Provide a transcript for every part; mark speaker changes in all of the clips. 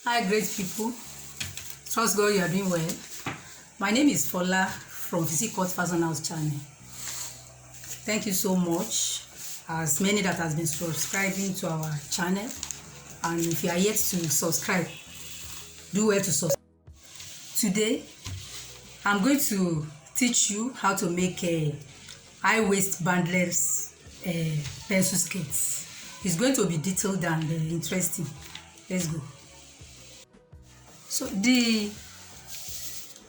Speaker 1: Hi, great people. Trust God you are doing well. My name is Fola from Physique Fashion House channel. Thank you so much, as many that has been subscribing to our channel. And if you are yet to subscribe, do well to subscribe. Today, I'm going to teach you how to make a high waist bandless pencil skirts. It's going to be detailed and interesting. Let's go. So the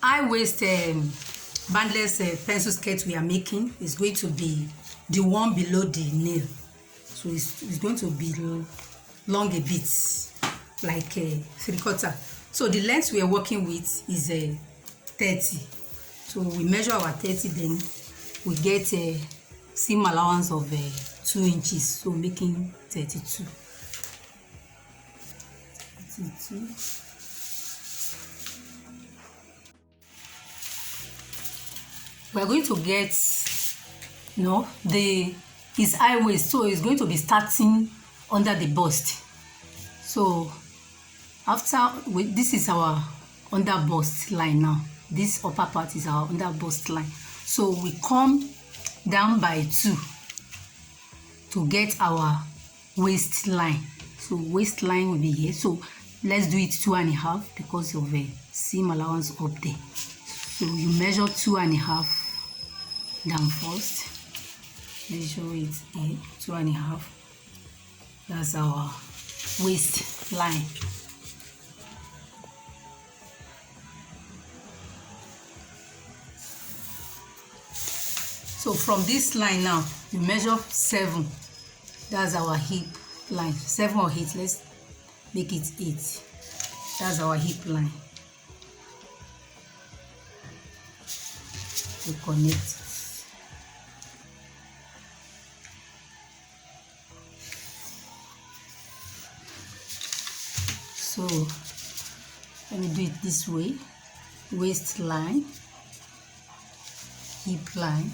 Speaker 1: high waist bandless pencil skirt we are making is going to be the one below the nail. So it's going to be long a bit, like 3/4. So the length we are working with is 30. So we measure our 30, then we get a seam allowance of 2 inches, so making 32. We are going to get, is high waist, so it's going to be starting under the bust. So this is our under bust line now. This upper part is our under bust line. So we come down by 2 to get our waistline. So waistline will be here. So let's do it 2.5 because of a seam allowance up there. So you measure 2.5 down first. Measure it here, 2.5. That's our waistline. So from this line now, you measure 7. That's our hip line. 7 or 8. Let's make it 8. That's our hip line. We connect it. So let me do it this way. Waistline, hip line.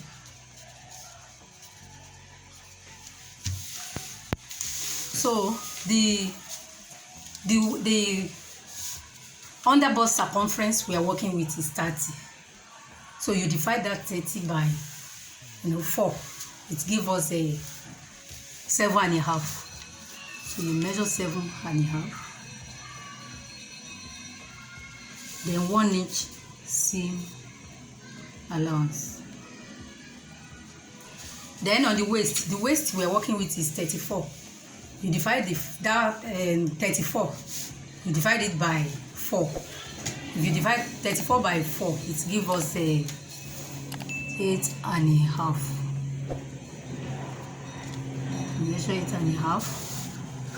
Speaker 1: So the under bust circumference we are working with is 30. So you divide that 30 by 4. It gives us a 7.5. So you measure 7.5. Then 1 inch seam allowance. Then on the waist we are working with is 34. You divide that 34. You divide it by 4. If you divide 34 by 4, it gives us a 8.5. Measure 8.5.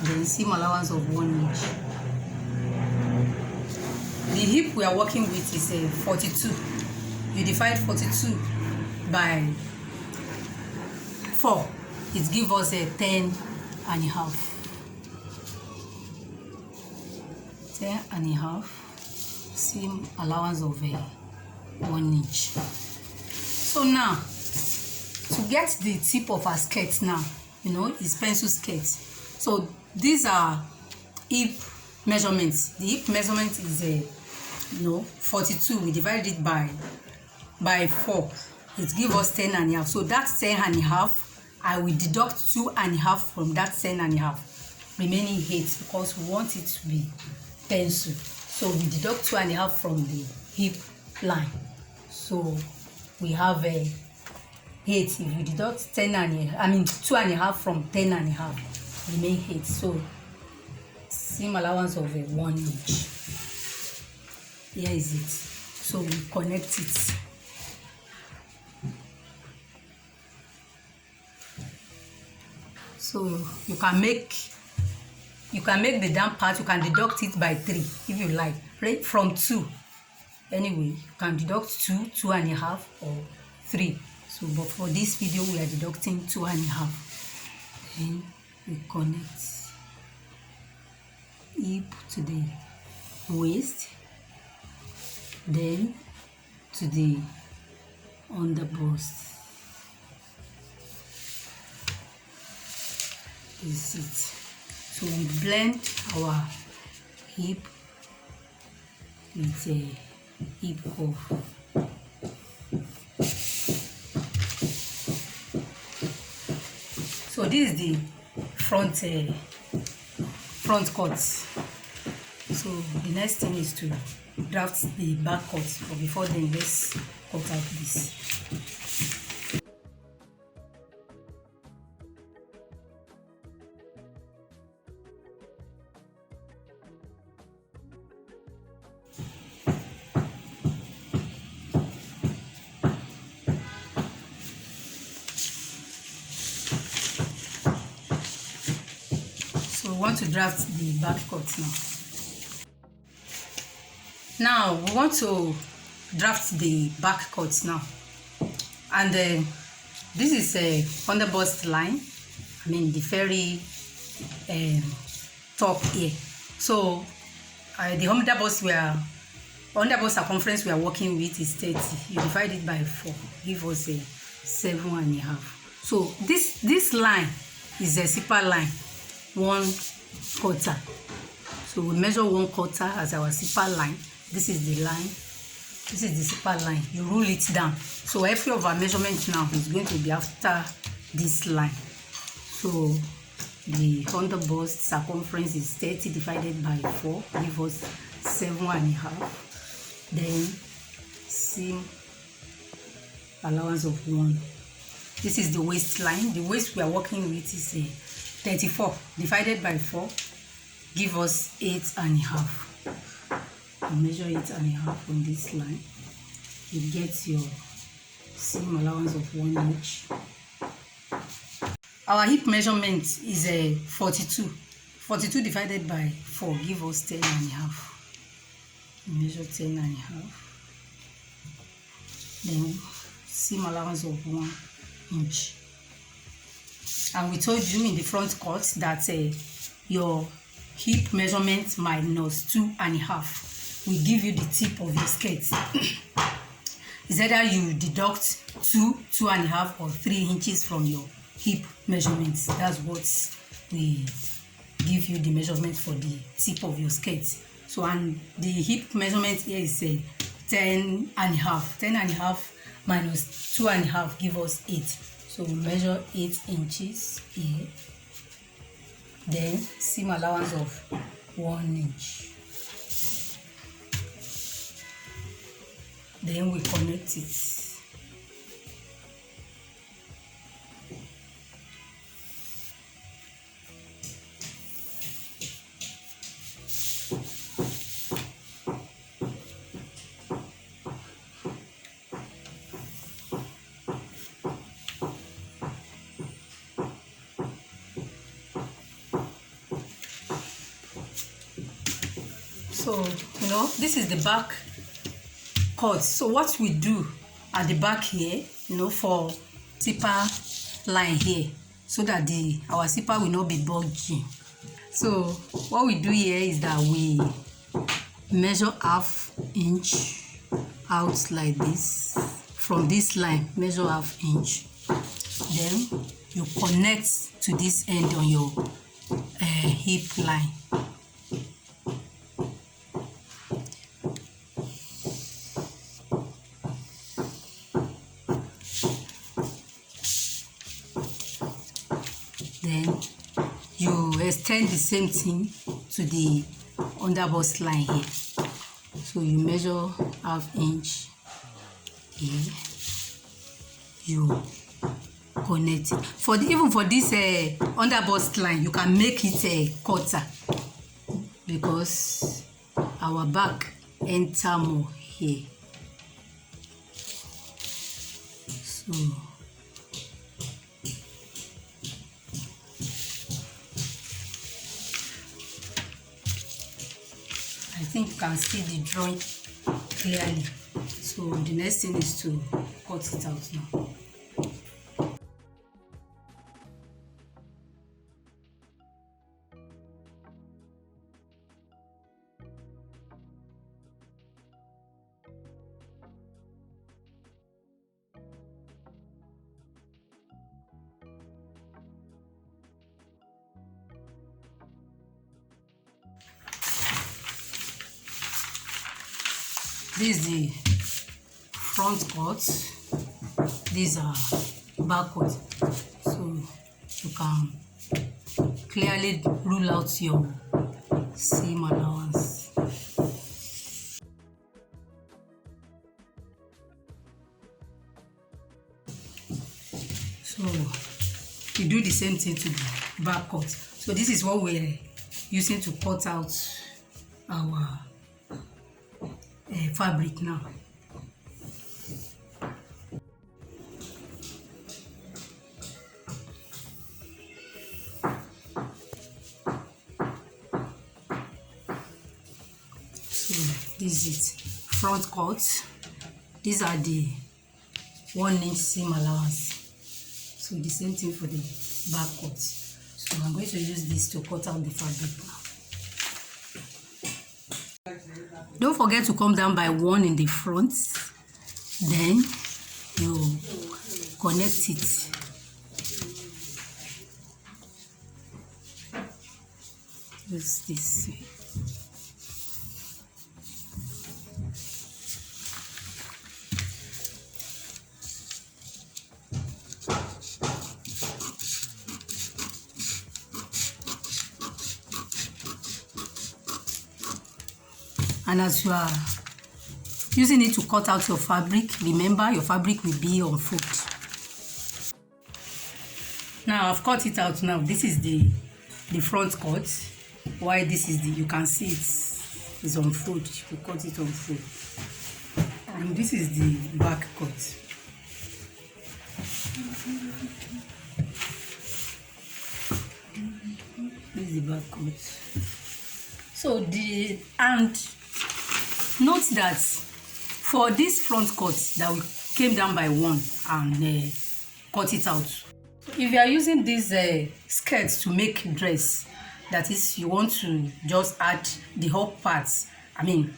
Speaker 1: Then seam allowance of 1 inch. The hip we are working with is 42. You divide 42 by 4. It gives us a 10.5. 10.5. Seam allowance of 1 inch. So now, to get the tip of our skirt now, is pencil skirt. So these are hip measurements. The hip measurement is 42. We divide it by 4. It gives us 10.5. So that's 10.5. I will deduct 2.5 from that 10.5, remaining 8, because we want it to be pencil. So we deduct 2.5 from the hip line. So we have 8. If we deduct 2.5 from 10.5, remain 8. So seam allowance of 1 inch. Here is it. So we connect it. So you can make the down part. You can deduct it by 3 if you like, right from 2. Anyway, you can deduct 2, 2.5, or 3. So, but for this video, we are deducting 2.5. Then we connect hip to the waist, then to the under bust. Is it? So we blend our hip with a hip hole. So this is the front cut. So the next thing is to draft the back cut, but before then let's cut out this. So we want to draft the back cut now. Now we want to draft the back cut now, and this is a under bust line. I mean the very top here. So the under bust circumference we are working with is 30. You divide it by 4, give us a 7.5. So this line is a zipper line, 1/4. So we measure 1/4 as our zipper line. This is the line. This is the zipper line. You rule it down. So every of our measurement now is going to be after this line. So the under bust circumference is 30 divided by 4, give us 7.5. Then seam allowance of 1. This is the waistline. The waist we are working with is a 34 divided by 4, give us 8.5. You measure 8.5 on this line. You get your seam allowance of 1 inch. Our hip measurement is a 42. 42 divided by 4 give us 10.5. You measure 10.5. Then seam allowance of 1 inch. And we told you in the front cut that your hip measurement minus 2.5 will give you the tip of your skirt. It's either you deduct 2.5 or 3 inches from your hip measurements. That's what we give you the measurement for the tip of your skirt. So and the hip measurement here is 10.5. 10.5 minus 2.5 give us 8. So we measure 8 inches here. Then seam allowance of 1 inch. Then we connect it. So, this is the back cut. So what we do at the back here, for zipper line here, so that our zipper will not be bulging. So what we do here is that we measure ½ inch out like this. From this line, measure ½ inch. Then you connect to this end on your hip line. Then you extend the same thing to the under bust line here. So you measure ½ inch here. You connect it. Even for this under bust line, you can make it a 1/4 because our back enter more here. So I think you can see the drawing clearly. So the next thing is to cut it out now. This is the front cut, these are back cut, so you can clearly rule out your seam allowance. So you do the same thing to the back cut. So this is what we're using to cut out our fabric now. So this is it, front cut. These are the 1-inch seam allowance. So the same thing for the back cut. So I'm going to use this to cut out the fabric now. Don't forget to come down by 1 in the front. Then you connect it. Just this way. And as you are using it to cut out your fabric, remember your fabric will be on foot. Now I've cut it out now. This is the front cut. Why this is you can see it's on foot. You cut it on foot. And this is the back cut. This is the back cut. So note that for this front cut that we came down by 1 and cut it out. If you are using these skirts to make dress, that is, you want to just add the whole parts, I mean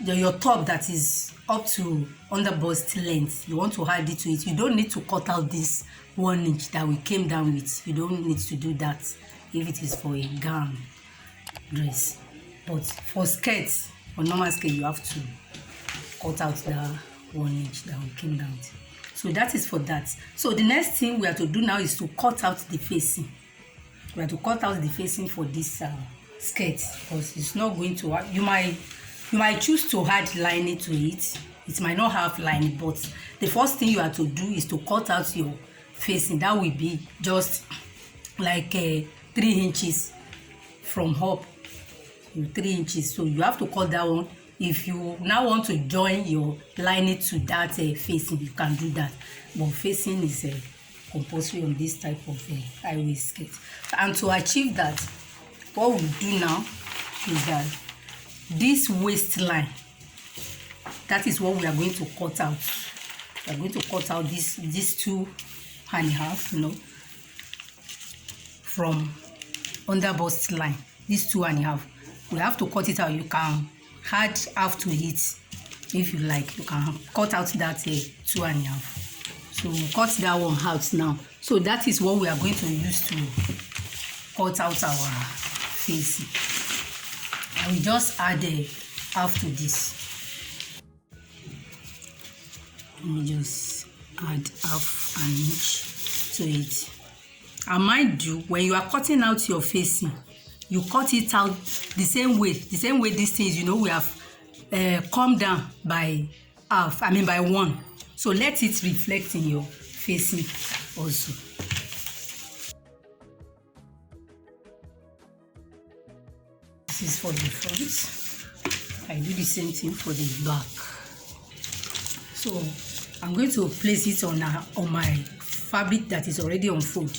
Speaker 1: your top that is up to under bust length, you want to add it to it. You don't need to cut out this 1 inch that we came down with. You don't need to do that if it is for a gown dress. But for skirts, or normal skirt, you have to cut out the 1 inch that we came down to. So that is for that. So the next thing we have to do now is to cut out the facing. We have to cut out the facing for this skirt, because it's not going to have, you might choose to add lining to it. It might not have lining, but the first thing you have to do is to cut out your facing. That will be just like 3 inches from up. 3 inches, so you have to cut that one. If you now want to join your lining to that facing, you can do that, but facing is compulsory on this type of high waist skirt. And to achieve that, what we do now is that this waistline, that is what we are going to cut out. We are going to cut out this 2.5, you know, from under bust line, this 2.5. We have to cut it out. You can add half to it if you like. You can cut out that 2.5. So we'll cut that one out now. So that is what we are going to use to cut out our facing. And we just add half to this. Let me just add half an inch to it. And mind you, when you are cutting out your facing, you cut it out the same way these things, you know, we have come down by half, I mean by 1. So let it reflect in your facing also. This is for the front. I do the same thing for the back. So I'm going to place it on my fabric that is already on fold.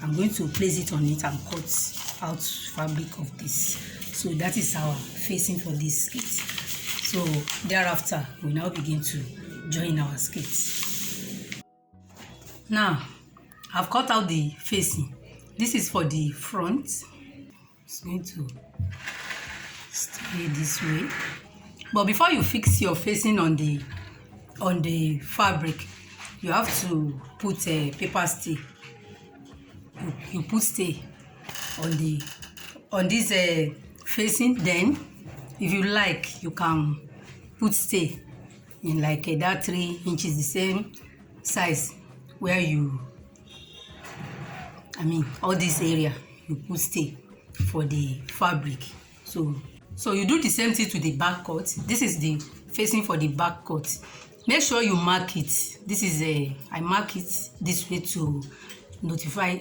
Speaker 1: I'm going to place it on it and cut out fabric of this. So that is our facing for this skirt. So thereafter we now begin to join our skirts. Now I've cut out the facing. This is for the front. It's going to stay this way. But before you fix your facing on the fabric, you have to put a paper stay. You put stay on this facing. Then if you like, you can put stay in like that 3 inches, the same size where you, all this area, you put stay for the fabric. So you do the same thing to the back cut. This is the facing for the back cut. Make sure you mark it. This is I mark it this way to notify,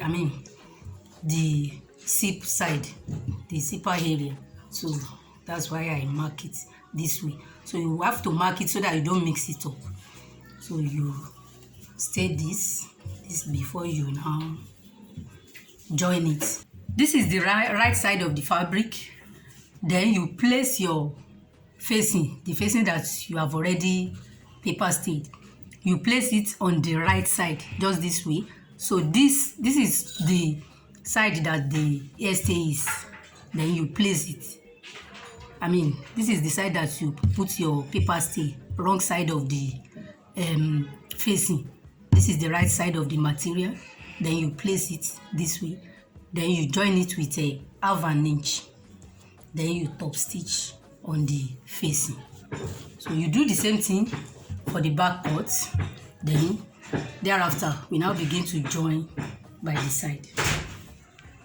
Speaker 1: the zip side, the zipper area. So that's why I mark it this way. So you have to mark it so that you don't mix it up. So you stay this before you now join it. This is the right side of the fabric. Then you place your facing, the facing that you have already paper stayed. You place it on the right side, just this way. So this is the side that the hairstay is. Then you place it. This is the side that you put your paper stay, wrong side of the facing. This is the right side of the material. Then you place it this way. Then you join it with a 1/2 inch. Then you top stitch on the facing. So you do the same thing for the back cut. Then thereafter, we now begin to join by the side.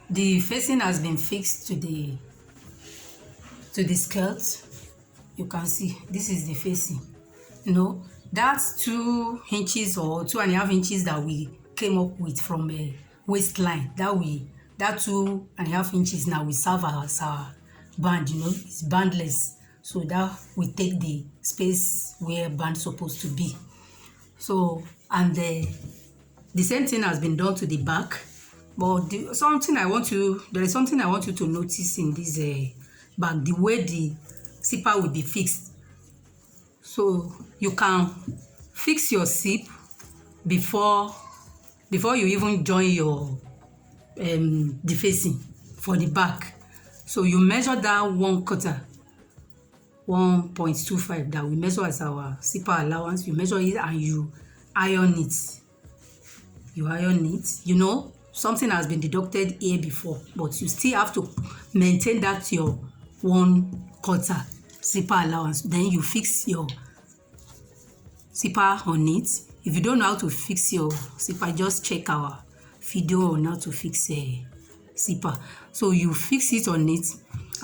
Speaker 1: The facing has been fixed to the skirt. You can see this is the facing. That's 2 inches or 2.5 inches that we came up with from a waistline. That 2.5 inches now we serve as our band. It's bandless. So that we take the space where band supposed to be. So and the same thing has been done to the back. But there is something I want you to notice in this bag, the way the zipper will be fixed. So you can fix your zip before you even join your the facing for the back. So you measure that 1/4, 1.25 that we measure as our zipper allowance. You measure it and you iron it. Something has been deducted here before, but you still have to maintain that your 1/4 zipper allowance. Then you fix your zipper on it. If you don't know how to fix your zipper, just check our video on how to fix a zipper. So you fix it on it.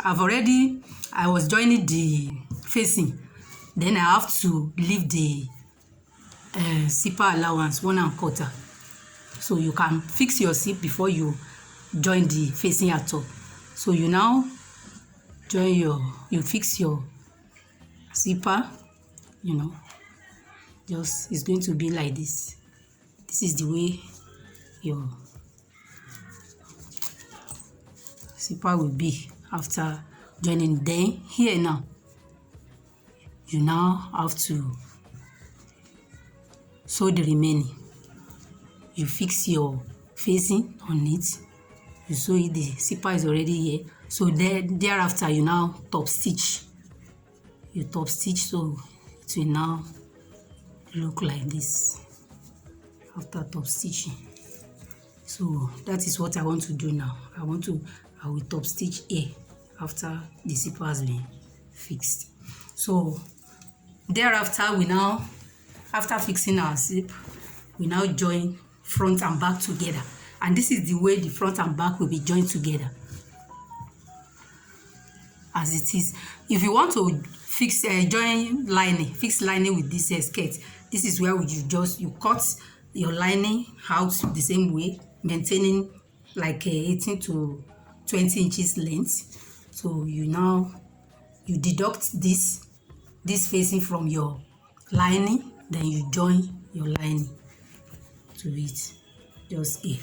Speaker 1: I was joining the facing. Then I have to leave the zipper allowance 1/4. So you can fix your zip before you join the facing at all. So you now you fix your zipper. It's going to be like this. This is the way your zipper will be after joining. Then here now, you now have to sew the remaining. You fix your facing on it. You sew it. The zipper is already here. So thereafter, you now top stitch. You top stitch, so it will now look like this after top stitching. So that is what I want to do now. I will top stitch here after the zipper has been fixed. So thereafter, after fixing our zip, we now join front and back together. And this is the way the front and back will be joined together as it is. If you want to fix fix lining with this skirt, this is where you cut your lining out the same way, maintaining like 18 to 20 inches length. So you deduct this facing from your lining, then you join your lining to it just here.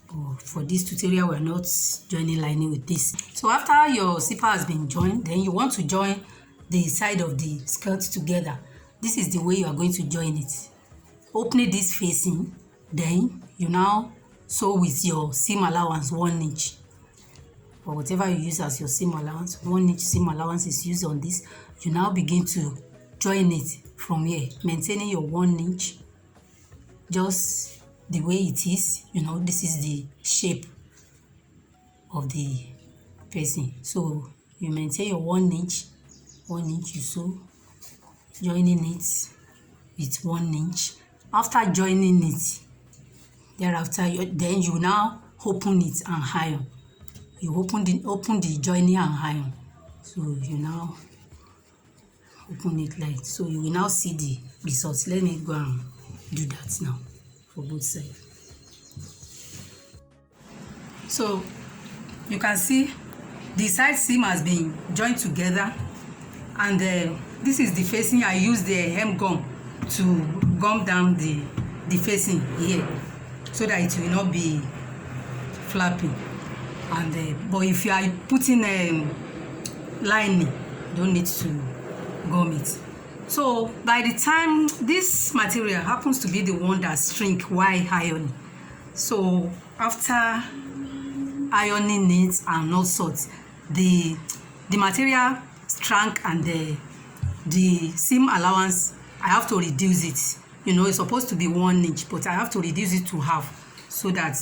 Speaker 1: But for this tutorial, we're not joining lining with this. So after your zipper has been joined, then you want to join the side of the skirt together. This is the way you are going to join it. Opening this facing, then you now sew with your seam allowance 1 inch. Or whatever you use as your seam allowance, 1 inch seam allowance is used on this. You now begin to join it from here, maintaining your 1 inch, just the way it is. This is the shape of the facing. So you maintain your 1 inch, you sew joining it with 1 inch. After joining it, thereafter, then you now open it and iron. You open the joining and iron. So you now open it like so. You will now see the results. Let me go and do that now for both sides. So you can see the side seam has been joined together, and this is the facing. I use the hem gum to gum down the facing here so that it will not be flapping. And but if you are putting lining, you don't need to gum it. So by the time this material happens to be the one that shrink while ironing, so after ironing it and all sorts, the material shrank, and the seam allowance, I have to reduce it. You know, it's supposed to be 1 inch, but I have to reduce it to half so that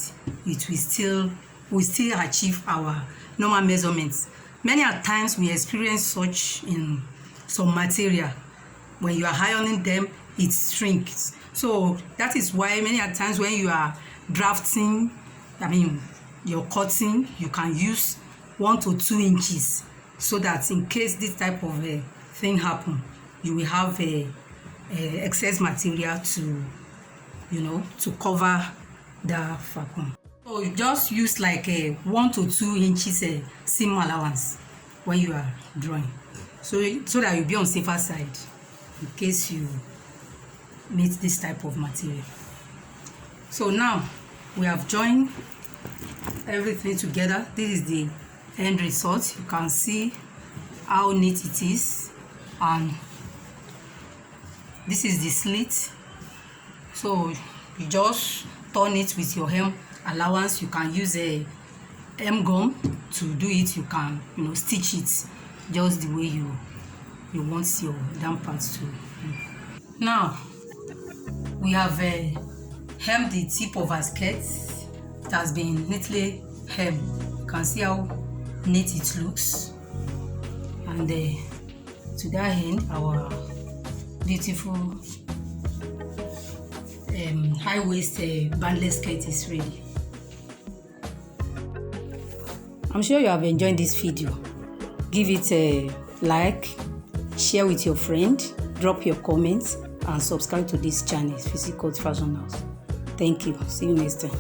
Speaker 1: it will still achieve our normal measurements. Many a times we experience such in some material. When you are ironing them, it shrinks. So that is why many a times when you are drafting, you're cutting, you can use 1 to 2 inches so that in case this type of thing happen, you will have excess material to, to cover the vacuum. So you just use like a 1 to 2 inches seam allowance when you are drawing, so that you'll be on safer side in case you meet this type of material. So now we have joined everything together. This is the end result. You can see how neat it is, and this is the slit. So you just turn it with your hem allowance. You can use a hem gum to do it. You can stitch it just the way you want your down parts to. Now we have hemmed the tip of our skirt. It has been neatly hemmed. You can see how neat it looks, and to that end, our beautiful high waist bandless skirt is ready. I'm sure you have enjoyed this video. Give it a like, share with your friend, drop your comments, and subscribe to this channel, Physique Fashion House. Thank you. See you next time.